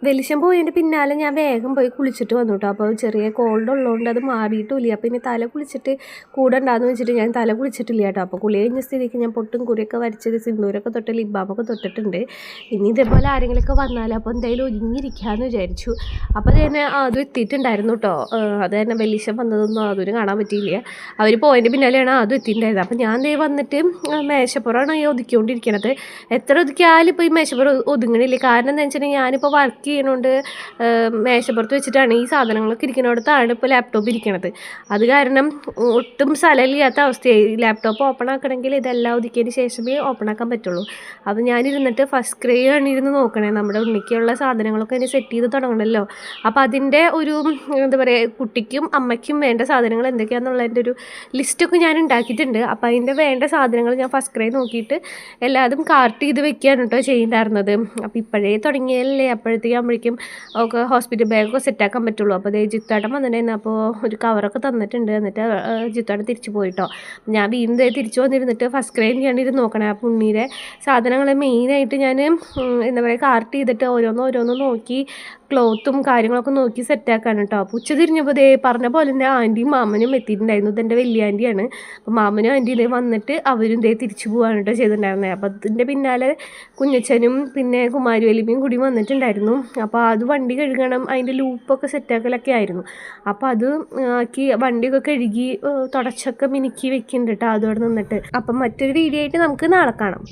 വെളിച്ചം പോയതിൻ്റെ പിന്നാലെ ഞാൻ വേഗം പോയി കുളിച്ചിട്ട് വന്നു കേട്ടോ. അപ്പോൾ ചെറിയ കോൾഡ് ഉള്ളതുകൊണ്ട് അത് മാറിയിട്ടില്ല. അപ്പോൾ ഇനി തല കുളിച്ചിട്ട് കൂടെ ഉണ്ടാകുമെന്ന് വെച്ചിട്ട് ഞാൻ തല കുളിച്ചിട്ടില്ല കേട്ടോ. അപ്പോൾ കുളി കഴിഞ്ഞ സ്ഥിതിക്ക് ഞാൻ പൊട്ടും കുറിയൊക്കെ വരച്ചത് സിന്ദൂരൊക്കെ തൊട്ട് ലിബാമൊക്കെ തൊട്ടിട്ടുണ്ട്. ഇനി ഇതേപോലെ ആരെങ്കിലുമൊക്കെ വന്നാൽ അപ്പോൾ എന്തായാലും ഒതുങ്ങിയിരിക്കാമെന്ന് വിചാരിച്ചു. അപ്പോൾ തന്നെ അതും എത്തിയിട്ടുണ്ടായിരുന്നു കേട്ടോ. അത് തന്നെ വെളിച്ചം വന്നതൊന്നും അതൊരു കാണാൻ പറ്റിയില്ല. അവർ പോയതിൻ്റെ പിന്നാലെയാണ് അതും എത്തിയിട്ടുണ്ടായിരുന്നത്. അപ്പോൾ ഞാൻ ദേ വന്നിട്ട് മേശപ്പുറമാണ് ഈ ഒതുക്കിക്കൊണ്ടിരിക്കണത്. എത്ര ഒതുക്കിയാലും ഇപ്പോൾ ഈ മേശപ്പുറം ഒതുങ്ങണില്ല. കാരണം എന്താ വെച്ചിട്ടുണ്ടെങ്കിൽ ഞാനിപ്പോൾ വർക്ക് ചെയ്യണോണ്ട് മേശപ്പുറത്ത് വെച്ചിട്ടാണ് ഈ സാധനങ്ങളൊക്കെ ഇരിക്കുന്നിടത്താണ് ഇപ്പോൾ ലാപ്ടോപ്പ് ഇരിക്കണത്. അത് കാരണം ഒട്ടും സ്ഥലമില്ലാത്ത അവസ്ഥയായി. ലാപ്ടോപ്പ് ഓപ്പൺ ആക്കണമെങ്കിൽ ഇതെല്ലാം ഒതുക്കിയതിന് ശേഷമേ ഓപ്പൺ ആക്കാൻ പറ്റുള്ളൂ. അപ്പോൾ ഞാനിരുന്നിട്ട് ഫസ്റ്റ് ക്രൈ ആണ് ഇരുന്ന് നോക്കണേ. നമ്മുടെ ഉണ്ണിക്കുള്ള സാധനങ്ങളൊക്കെ അതിന് സെറ്റ് ചെയ്ത് തുടങ്ങണമല്ലോ. അപ്പോൾ അതിൻ്റെ ഒരു എന്താ പറയുക, കുട്ടിക്കും അമ്മയ്ക്കും വേണ്ട സാധനങ്ങൾ എന്തൊക്കെയാണെന്നുള്ളതിൻ്റെ ഒരു ലിസ്റ്റൊക്കെ ഞാൻ ഉണ്ടാക്കിയിട്ടുണ്ട്. അപ്പോൾ അതിൻ്റെ വേണ്ട സാധനങ്ങൾ ഞാൻ ഫസ്റ്റ് ക്രൈ നോക്കിയിട്ട് എല്ലാതും കാർട്ട് ചെയ്ത് വെക്കുകയാണ് കേട്ടോ ചെയ്യുന്നുണ്ടായിരുന്നത്. അപ്പോൾ ഇപ്പോഴേ തുടങ്ങിയാലല്ലേ അപ്പോഴത്തേക്കും ഒക്കെ ഹോസ്പിറ്റൽ ബാഗൊക്കെ സെറ്റാക്കാൻ പറ്റുള്ളൂ. അപ്പോൾ അതേ ജിത്താട്ടം വന്നിട്ടുണ്ടായിരുന്നു. അപ്പോൾ ഒരു കവറൊക്കെ തന്നിട്ടുണ്ട്. എന്നിട്ട് ജിത്താട്ടം തിരിച്ചു പോയിട്ടോ. ഞാൻ വീണ്ടും തിരിച്ചു വന്നിരുന്നിട്ട് ഫസ്റ്റ് ക്രൈ ഞാൻ ഇരുന്ന് നോക്കണേ. ആ പുണ്ണിയുടെ സാധനങ്ങൾ മെയിനായിട്ട് ഞാൻ എന്താ പറയുക കാർട്ട് ചെയ്തിട്ട് ഓരോന്നും നോക്കി ക്ലോത്തും കാര്യങ്ങളൊക്കെ നോക്കി സെറ്റാക്കാൻ കേട്ടോ. അപ്പോൾ ഉച്ച തിരിഞ്ഞപ്പോൾ ദേ പറഞ്ഞ പോലെ തന്നെ ആൻറ്റിയും മാമനും എത്തിയിട്ടുണ്ടായിരുന്നു. ഇതെൻ്റെ വലിയ ആൻറ്റിയാണ്. അപ്പോൾ മാമനും ആൻറ്റിയും ഇതേ വന്നിട്ട് അവരും ഇതേ തിരിച്ചു പോകാൻ കേട്ടോ ചെയ്തിട്ടുണ്ടായിരുന്നത്. അപ്പോൾ അതിൻ്റെ പിന്നാലെ കുഞ്ഞച്ചനും പിന്നെ കുമാരി വലിയമ്മയും കൂടി വന്നിട്ടുണ്ടായിരുന്നു. അപ്പോൾ അത് വണ്ടി കഴുകണം, അതിൻ്റെ ലൂപ്പൊക്കെ സെറ്റാക്കലൊക്കെ ആയിരുന്നു. അപ്പോൾ അത് ആക്കി വണ്ടിയൊക്കെ കഴുകി തുടച്ചൊക്കെ മിനുക്കി വെക്കുന്നുണ്ട് കേട്ടോ അതോടെ നിന്നിട്ട്. അപ്പം മറ്റൊരു വീഡിയോ ആയിട്ട് നമുക്ക് നാളെ കാണാം.